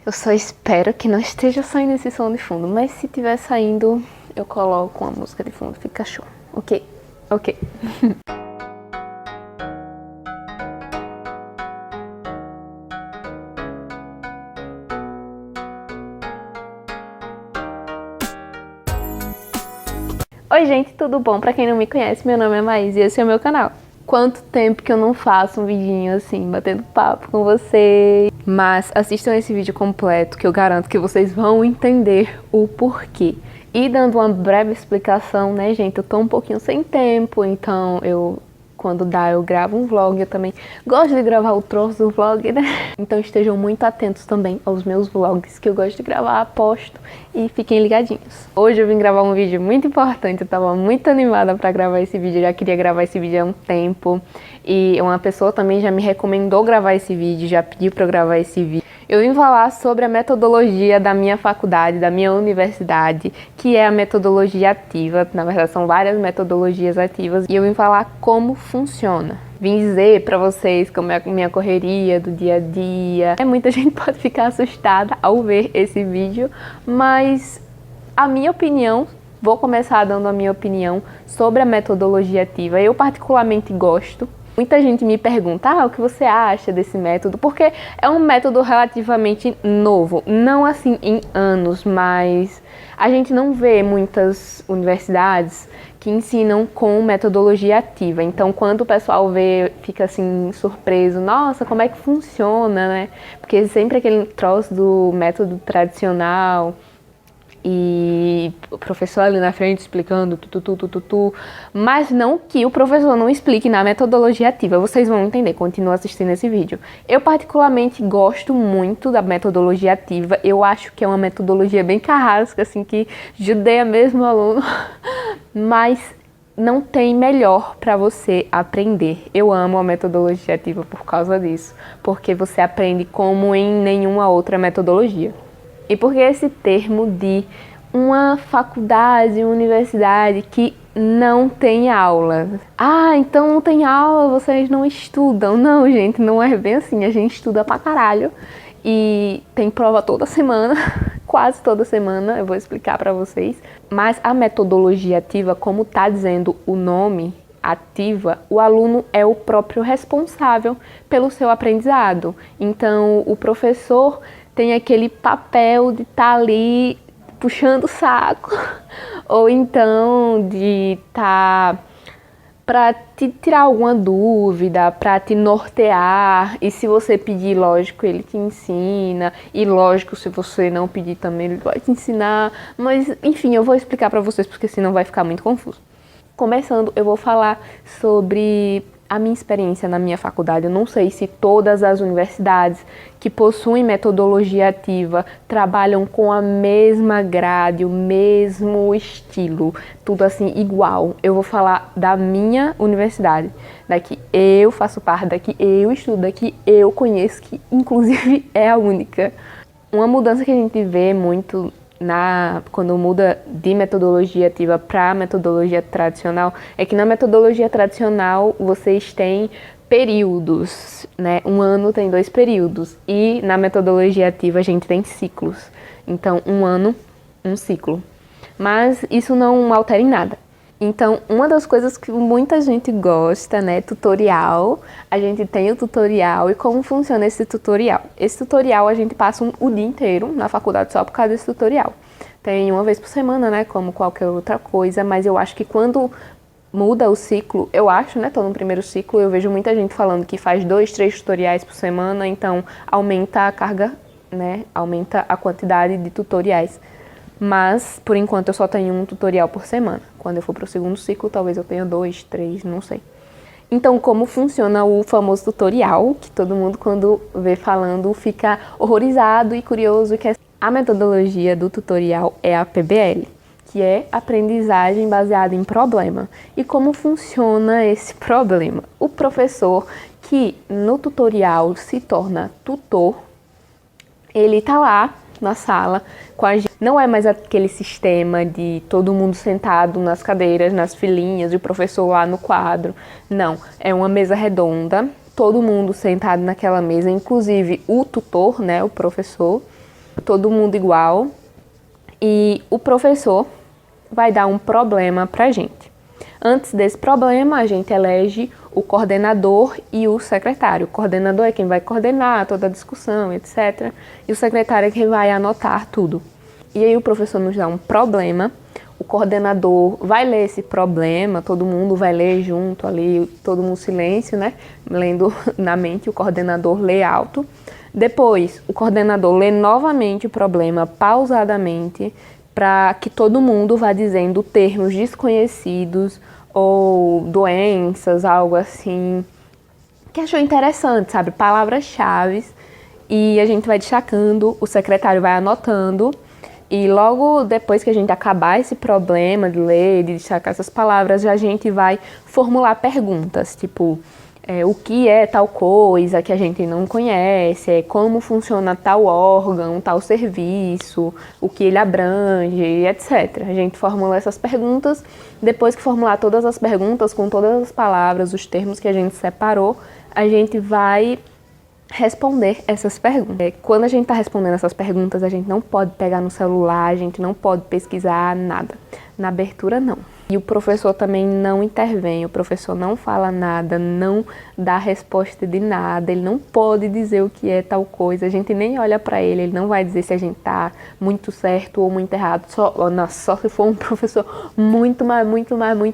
Eu só espero que não esteja saindo esse som de fundo, mas se tiver saindo, eu coloco uma música de fundo, fica show. Ok? Ok. Oi gente, tudo bom? Pra quem não me conhece, meu nome é Maís e esse é o meu canal. Quanto tempo que eu não faço um vidinho assim, batendo papo com vocês. Mas assistam esse vídeo completo que eu garanto que vocês vão entender o porquê. E dando uma breve explicação, né gente, eu tô um pouquinho sem tempo, então quando dá eu gravo um vlog. Eu também gosto de gravar o troço do vlog, né? Então estejam muito atentos também aos meus vlogs que eu gosto de gravar, aposto, e fiquem ligadinhos. Hoje eu vim gravar um vídeo muito importante, eu tava muito animada pra gravar esse vídeo, eu já queria gravar esse vídeo há um tempo. E uma pessoa também já me recomendou gravar esse vídeo, já pediu pra eu gravar esse vídeo. Eu vim falar sobre a metodologia da minha faculdade, da minha universidade, que é a metodologia ativa. Na verdade, são várias metodologias ativas e eu vim falar como funciona. Vim dizer pra vocês como é a minha correria do dia a dia. Muita gente pode ficar assustada ao ver esse vídeo, mas a minha opinião, vou começar dando a minha opinião sobre a metodologia ativa. Eu particularmente gosto. Muita gente me pergunta, o que você acha desse método? Porque é um método relativamente novo, não assim em anos, mas a gente não vê muitas universidades que ensinam com metodologia ativa. Então, quando o pessoal vê, fica assim surpreso, nossa, como é que funciona, né? Porque sempre aquele troço do método tradicional e o professor ali na frente explicando mas não que o professor não explique na metodologia ativa, vocês vão entender, continua assistindo esse vídeo. Eu particularmente gosto muito da metodologia ativa, eu acho que é uma metodologia bem carrasca, assim, que judeia mesmo o aluno, mas não tem melhor para você aprender. Eu amo a metodologia ativa por causa disso, porque você aprende como em nenhuma outra metodologia. E por que esse termo de uma faculdade, uma universidade que não tem aula? Então não tem aula, vocês não estudam. Não, gente, não é bem assim. A gente estuda pra caralho e tem prova toda semana, quase toda semana, eu vou explicar pra vocês. Mas a metodologia ativa, como tá dizendo o nome, ativa, o aluno é o próprio responsável pelo seu aprendizado. Então, o professor tem aquele papel de estar ali puxando o saco, ou então de estar para te tirar alguma dúvida, para te nortear, e se você pedir, lógico, ele te ensina, e lógico, se você não pedir também, ele vai te ensinar, mas enfim, eu vou explicar para vocês, porque senão vai ficar muito confuso. Começando, eu vou falar sobre a minha experiência na minha faculdade. Eu não sei se todas as universidades que possuem metodologia ativa trabalham com a mesma grade, o mesmo estilo, tudo assim igual. Eu vou falar da minha universidade, da que eu faço parte, da que eu estudo, da que eu conheço, que inclusive é a única. Uma mudança que a gente vê muito quando muda de metodologia ativa para metodologia tradicional, é que na metodologia tradicional vocês têm períodos, né? Um ano tem 2 períodos, e na metodologia ativa a gente tem ciclos. Então, um ano, um ciclo. Mas isso não altera em nada. Então, uma das coisas que muita gente gosta, né, tutorial, a gente tem o tutorial. E como funciona esse tutorial? Esse tutorial a gente passa o dia inteiro na faculdade só por causa desse tutorial. Tem uma vez por semana, né, como qualquer outra coisa, mas eu acho que quando muda o ciclo, eu acho, né, tô no primeiro ciclo, eu vejo muita gente falando que faz 2, 3 tutoriais por semana, então aumenta a carga, né, aumenta a quantidade de tutoriais. Mas, por enquanto, eu só tenho um tutorial por semana. Quando eu for para o segundo ciclo, talvez eu tenha 2, 3, não sei. Então, como funciona o famoso tutorial, que todo mundo, quando vê falando, fica horrorizado e curioso, que a metodologia do tutorial é a PBL, que é aprendizagem baseada em problema. E como funciona esse problema? O professor, que no tutorial se torna tutor, ele tá lá na sala com a gente. Não é mais aquele sistema de todo mundo sentado nas cadeiras, nas filinhas, e o professor lá no quadro. Não, é uma mesa redonda, todo mundo sentado naquela mesa, inclusive o tutor, né, o professor. todo mundo igual, e o professor vai dar um problema pra gente. Antes desse problema, a gente elege o coordenador e o secretário. O coordenador é quem vai coordenar toda a discussão, etc. E o secretário é quem vai anotar tudo. E aí o professor nos dá um problema, o coordenador vai ler esse problema, todo mundo vai ler junto ali, todo mundo silêncio, né? Lendo na mente, o coordenador lê alto. Depois, o coordenador lê novamente o problema pausadamente, para que todo mundo vá dizendo termos desconhecidos ou doenças, algo assim, que achou interessante, sabe? Palavras-chave. E a gente vai destacando, o secretário vai anotando. E logo depois que a gente acabar esse problema de ler, de destacar essas palavras, a gente vai formular perguntas, tipo, o que é tal coisa que a gente não conhece, como funciona tal órgão, tal serviço, o que ele abrange, etc. A gente formula essas perguntas. Depois que formular todas as perguntas, com todas as palavras, os termos que a gente separou, a gente vai responder essas perguntas. Quando a gente está respondendo essas perguntas, a gente não pode pegar no celular, a gente não pode pesquisar nada. Na abertura, não. E o professor também não intervém, o professor não fala nada, não dá resposta de nada, ele não pode dizer o que é tal coisa, a gente nem olha para ele não vai dizer se a gente tá muito certo ou muito errado, só se for um professor muito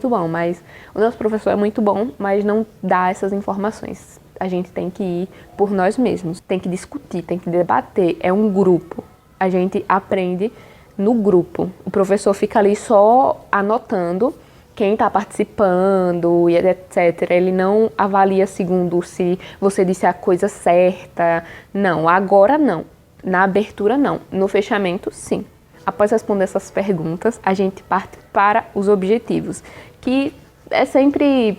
bom, mas o nosso professor é muito bom, mas não dá essas informações. A gente tem que ir por nós mesmos, tem que discutir, tem que debater, é um grupo, a gente aprende no grupo. O professor fica ali só anotando quem está participando e etc. Ele não avalia segundo se você disse a coisa certa. Não, agora não. Na abertura não. No fechamento, sim. Após responder essas perguntas, a gente parte para os objetivos, que é sempre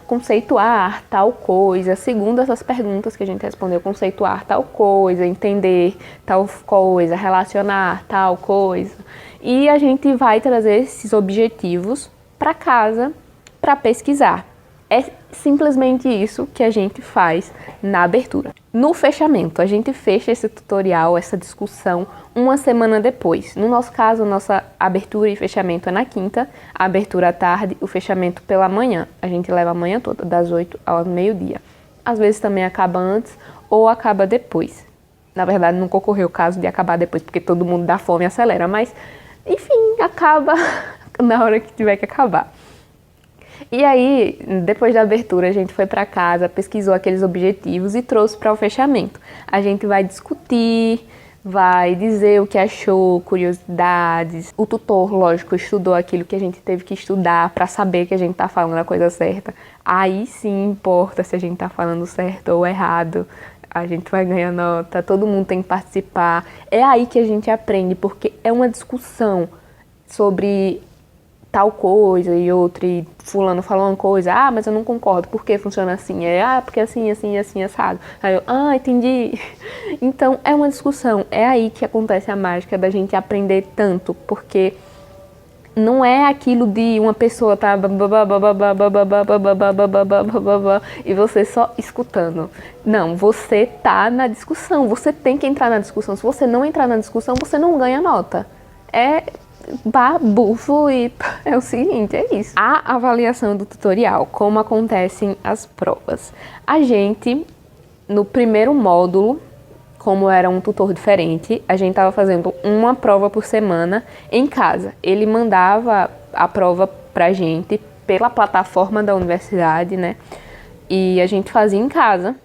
conceituar tal coisa, segundo essas perguntas que a gente respondeu, conceituar tal coisa, entender tal coisa, relacionar tal coisa. E a gente vai trazer esses objetivos para casa para pesquisar. É simplesmente isso que a gente faz na abertura. No fechamento, a gente fecha esse tutorial, essa discussão, uma semana depois. No nosso caso, nossa abertura e fechamento é na quinta, a abertura à tarde, o fechamento pela manhã. A gente leva a manhã toda, das 8 ao meio-dia. Às vezes também acaba antes ou acaba depois. Na verdade, nunca ocorreu o caso de acabar depois, porque todo mundo dá fome e acelera, mas, enfim, acaba na hora que tiver que acabar. E aí, depois da abertura, a gente foi para casa, pesquisou aqueles objetivos e trouxe para o fechamento. A gente vai discutir, vai dizer o que achou, curiosidades. O tutor, lógico, estudou aquilo que a gente teve que estudar para saber que a gente está falando a coisa certa. Aí sim importa se a gente está falando certo ou errado. A gente vai ganhar nota, todo mundo tem que participar. É aí que a gente aprende, porque é uma discussão sobre tal coisa e outra, e fulano falou uma coisa, mas eu não concordo, por que funciona assim? Porque assim, assado. Aí eu, entendi. Então, é uma discussão, é aí que acontece a mágica da gente aprender tanto, porque não é aquilo de uma pessoa tá e você só escutando. Não, você tá na discussão, você tem que entrar na discussão. Se você não entrar na discussão, você não ganha nota. É bufo e é o seguinte, é isso. A avaliação do tutorial, como acontecem as provas. A gente, no primeiro módulo, como era um tutor diferente, a gente estava fazendo uma prova por semana em casa. Ele mandava a prova pra gente pela plataforma da universidade, né? E a gente fazia em casa.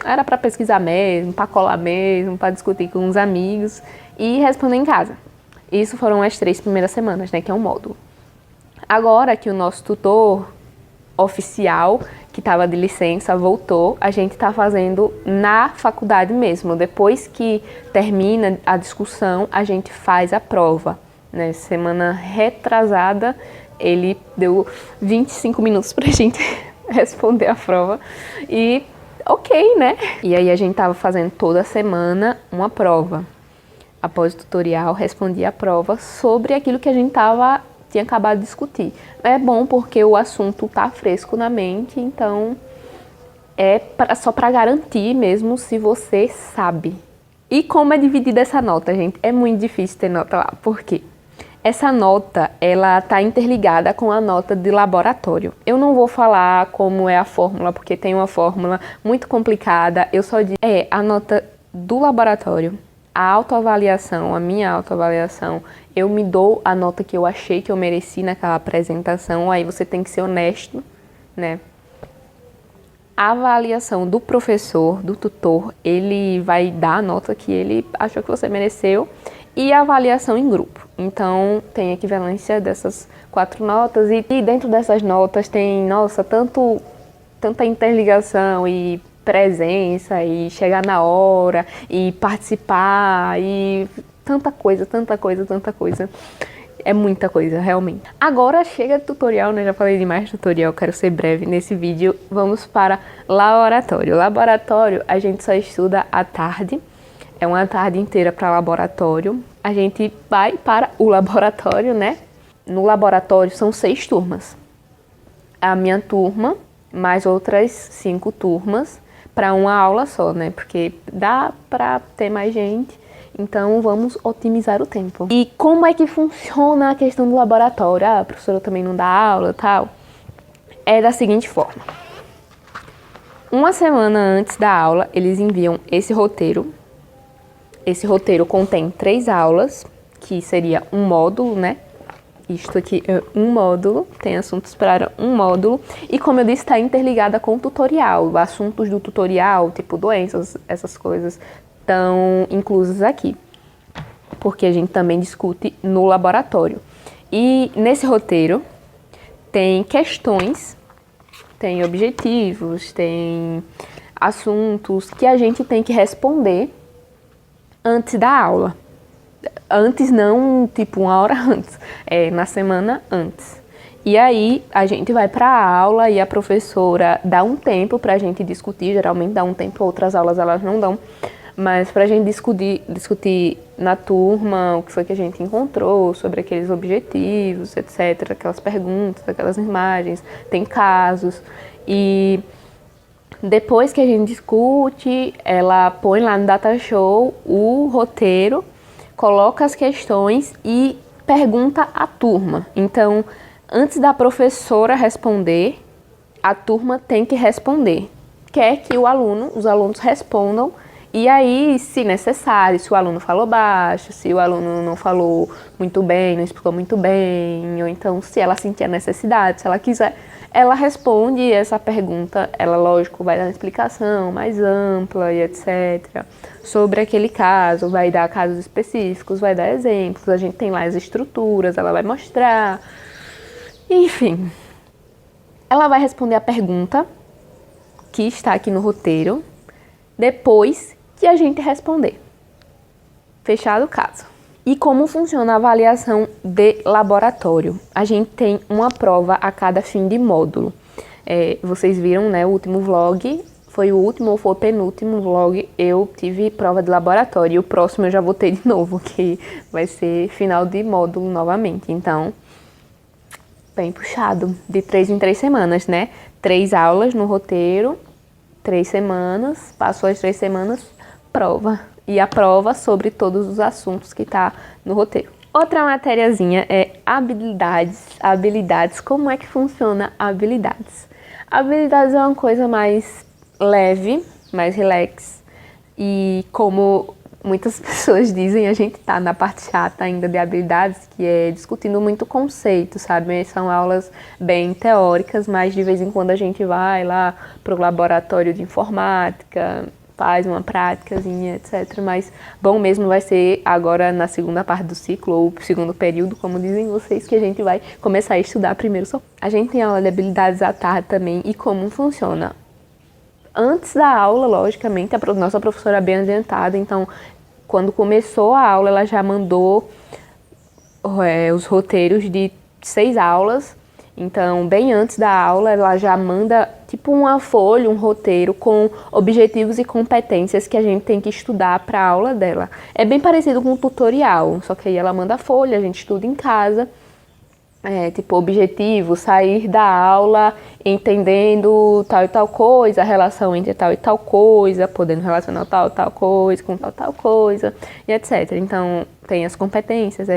Era para pesquisar mesmo, para colar mesmo, para discutir com os amigos e responder em casa. Isso foram as 3 primeiras semanas, né, que é um módulo. Agora que o nosso tutor oficial, que estava de licença, voltou, a gente está fazendo na faculdade mesmo. Depois que termina a discussão, a gente faz a prova. Né? Semana retrasada, ele deu 25 minutos para a gente responder a prova. E ok, né? E aí a gente estava fazendo toda semana uma prova. Após o tutorial, respondi a prova sobre aquilo que a gente tinha acabado de discutir. É bom porque o assunto tá fresco na mente, então é só para garantir mesmo se você sabe. E como é dividida essa nota, gente? É muito difícil ter nota lá. Por quê? Essa nota, ela tá interligada com a nota de laboratório. Eu não vou falar como é a fórmula, porque tem uma fórmula muito complicada. Eu só digo, a nota do laboratório. A autoavaliação, a minha autoavaliação, eu me dou a nota que eu achei que eu mereci naquela apresentação. Aí você tem que ser honesto, né? A avaliação do professor, do tutor, ele vai dar a nota que ele achou que você mereceu, e a avaliação em grupo. Então, tem a equivalência dessas 4 notas, e dentro dessas notas tem, nossa, tanta interligação e presença, e chegar na hora, e participar, e tanta coisa. É muita coisa, realmente. Agora chega de tutorial, né? Já falei demais de tutorial, quero ser breve nesse vídeo. Vamos para laboratório. Laboratório, a gente só estuda à tarde. É uma tarde inteira para laboratório. A gente vai para o laboratório, né? No laboratório são 6 turmas. A minha turma, mais outras 5 turmas, para uma aula só, né? Porque dá para ter mais gente. Então, vamos otimizar o tempo. E como é que funciona a questão do laboratório? A professora também não dá aula e tal. É da seguinte forma. Uma semana antes da aula, eles enviam esse roteiro. Esse roteiro contém 3 aulas, que seria um módulo, né? Isto aqui é um módulo, tem assuntos para um módulo. E como eu disse, está interligada com o tutorial. Assuntos do tutorial, tipo doenças, essas coisas, estão inclusas aqui, porque a gente também discute no laboratório. E nesse roteiro tem questões, tem objetivos, tem assuntos que a gente tem que responder antes da aula. Antes não, tipo 1 hora antes, na semana antes. E aí a gente vai para a aula e a professora dá um tempo para a gente discutir, geralmente dá um tempo, outras aulas elas não dão, mas para a gente discutir na turma o que foi que a gente encontrou sobre aqueles objetivos, etc., aquelas perguntas, aquelas imagens, tem casos. E depois que a gente discute, ela põe lá no Data Show o roteiro, coloca as questões e pergunta à turma. Então, antes da professora responder, a turma tem que responder. Quer que os alunos respondam. E aí, se necessário, se o aluno falou baixo, se o aluno não falou muito bem, não explicou muito bem, ou então se ela sentir a necessidade, se ela quiser, ela responde essa pergunta. Ela, lógico, vai dar uma explicação mais ampla e etc. sobre aquele caso, vai dar casos específicos, vai dar exemplos, a gente tem lá as estruturas, ela vai mostrar. Enfim, ela vai responder a pergunta que está aqui no roteiro, depois que a gente responder. Fechado o caso. E como funciona a avaliação de laboratório? A gente tem uma prova a cada fim de módulo. Vocês viram, né, o último vlog, foi o último ou foi o penúltimo vlog, eu tive prova de laboratório. E o próximo eu já vou ter de novo, que vai ser final de módulo novamente. Então, bem puxado, de 3 em 3 semanas, né? 3 aulas no roteiro, 3 semanas, passou as 3 semanas, prova. E a prova sobre todos os assuntos que tá no roteiro. Outra matériazinha é habilidades. Habilidades, como é que funciona habilidades? Habilidades é uma coisa mais leve, mais relax. E como muitas pessoas dizem, a gente tá na parte chata ainda de habilidades, que é discutindo muito conceito, sabe? São aulas bem teóricas, mas de vez em quando a gente vai lá pro laboratório de informática, faz uma práticazinha, etc. Mas bom mesmo vai ser agora na segunda parte do ciclo, ou segundo período, como dizem vocês, que a gente vai começar a estudar primeiro só. A gente tem aula de habilidades à tarde também, e como funciona? Antes da aula, logicamente, a nossa professora é bem adiantada, então quando começou a aula, ela já mandou os roteiros de 6 aulas. Então, bem antes da aula, ela já manda tipo uma folha, um roteiro com objetivos e competências que a gente tem que estudar para a aula dela. É bem parecido com um tutorial, só que aí ela manda a folha, a gente estuda em casa. tipo, objetivo, sair da aula entendendo tal e tal coisa, a relação entre tal e tal coisa, podendo relacionar tal e tal coisa com tal e tal coisa, e etc. Então, tem as competências,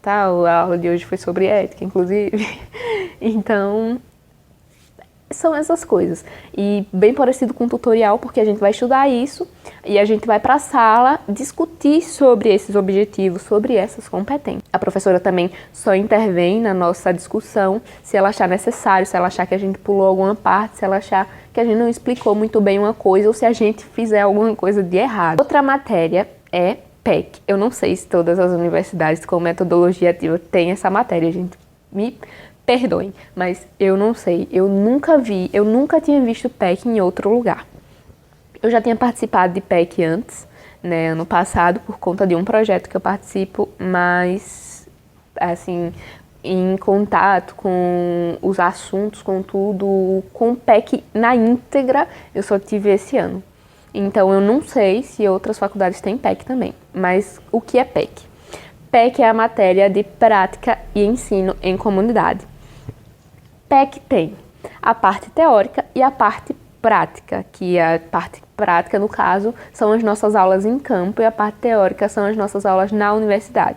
tal, a aula de hoje foi sobre ética, inclusive. Então, são essas coisas. E bem parecido com o tutorial, porque a gente vai estudar isso e a gente vai para a sala discutir sobre esses objetivos, sobre essas competências. A professora também só intervém na nossa discussão se ela achar necessário, se ela achar que a gente pulou alguma parte, se ela achar que a gente não explicou muito bem uma coisa ou se a gente fizer alguma coisa de errado. Outra matéria é PEC. Eu não sei se todas as universidades com metodologia ativa têm essa matéria, gente. Me perdoem, mas eu não sei, eu nunca tinha visto PEC em outro lugar. Eu já tinha participado de PEC antes, né, ano passado, por conta de um projeto que eu participo, mas, assim, em contato com os assuntos, com tudo, com PEC na íntegra, eu só tive esse ano. Então, eu não sei se outras faculdades têm PEC também, mas o que é PEC? PEC é a matéria de prática e ensino em comunidade. PEC tem a parte teórica e a parte prática, que a parte prática, no caso, são as nossas aulas em campo e a parte teórica são as nossas aulas na universidade.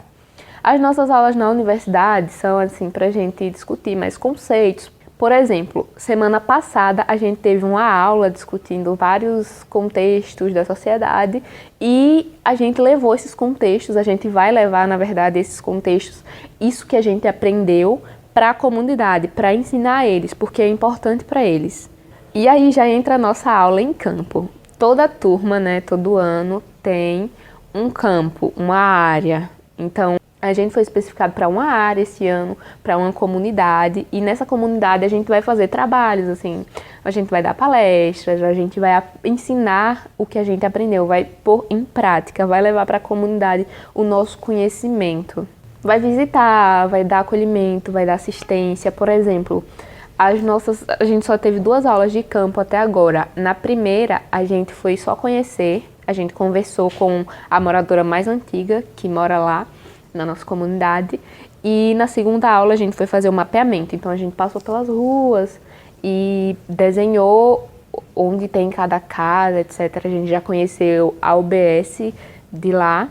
As nossas aulas na universidade são, assim, para a gente discutir mais conceitos. Por exemplo, semana passada a gente teve uma aula discutindo vários contextos da sociedade e a gente levou esses contextos, a gente vai levar, na verdade, esses contextos, isso que a gente aprendeu, para a comunidade, para ensinar a eles, porque é importante para eles. E aí já entra a nossa aula em campo. Toda turma, né, todo ano tem um campo, uma área. Então, a gente foi especificado para uma área esse ano, para uma comunidade, e nessa comunidade a gente vai fazer trabalhos, assim, a gente vai dar palestras, a gente vai ensinar o que a gente aprendeu, vai pôr em prática, vai levar para a comunidade o nosso conhecimento. Vai visitar, vai dar acolhimento, vai dar assistência. Por exemplo, a gente só teve 2 aulas de campo até agora. Na primeira, a gente foi só conhecer, a gente conversou com a moradora mais antiga, que mora lá, na nossa comunidade. E na segunda aula, a gente foi fazer o mapeamento. Então, a gente passou pelas ruas e desenhou onde tem cada casa, etc. A gente já conheceu a UBS de lá,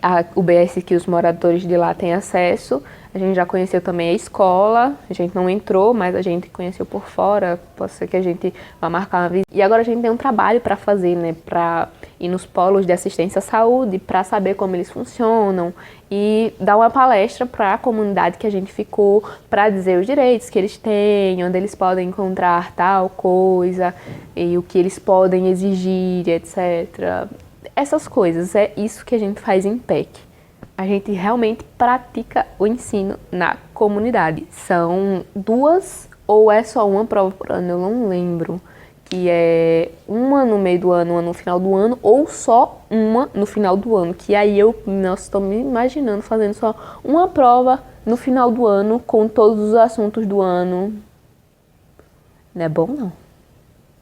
a UBS que os moradores de lá têm acesso. A gente já conheceu também a escola, a gente não entrou, mas a gente conheceu por fora, pode ser que a gente vá marcar uma visita. E agora a gente tem um trabalho para fazer, né, para ir nos polos de assistência à saúde, para saber como eles funcionam e dar uma palestra para a comunidade que a gente ficou, para dizer os direitos que eles têm, onde eles podem encontrar tal coisa, e o que eles podem exigir, etc. Essas coisas, é isso que a gente faz em PEC. A gente realmente pratica o ensino na comunidade. São 2 ou é só uma prova por ano, eu não lembro. Que é uma no meio do ano, uma no final do ano, ou só uma no final do ano. Que aí nossa, estou me imaginando fazendo só uma prova no final do ano com todos os assuntos do ano. Não é bom, não.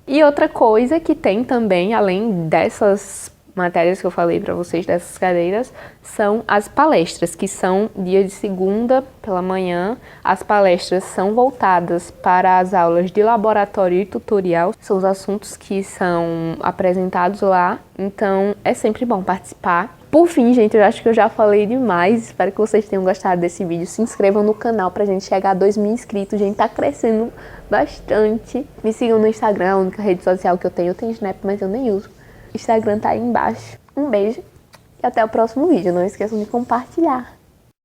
E outra coisa que tem também, além dessas matérias que eu falei para vocês, dessas cadeiras, são as palestras, que são dia de segunda pela manhã. As palestras são voltadas para as aulas de laboratório e tutorial, são os assuntos que são apresentados lá, então é sempre bom participar. Por fim, gente, eu acho que eu já falei demais, espero que vocês tenham gostado desse vídeo. Se inscrevam no canal pra gente chegar a 2.000 inscritos, gente, tá crescendo bastante. Me sigam no Instagram, a única rede social que eu tenho Snap, mas eu nem uso. Instagram tá aí embaixo. Um beijo e até o próximo vídeo. Não esqueçam de compartilhar.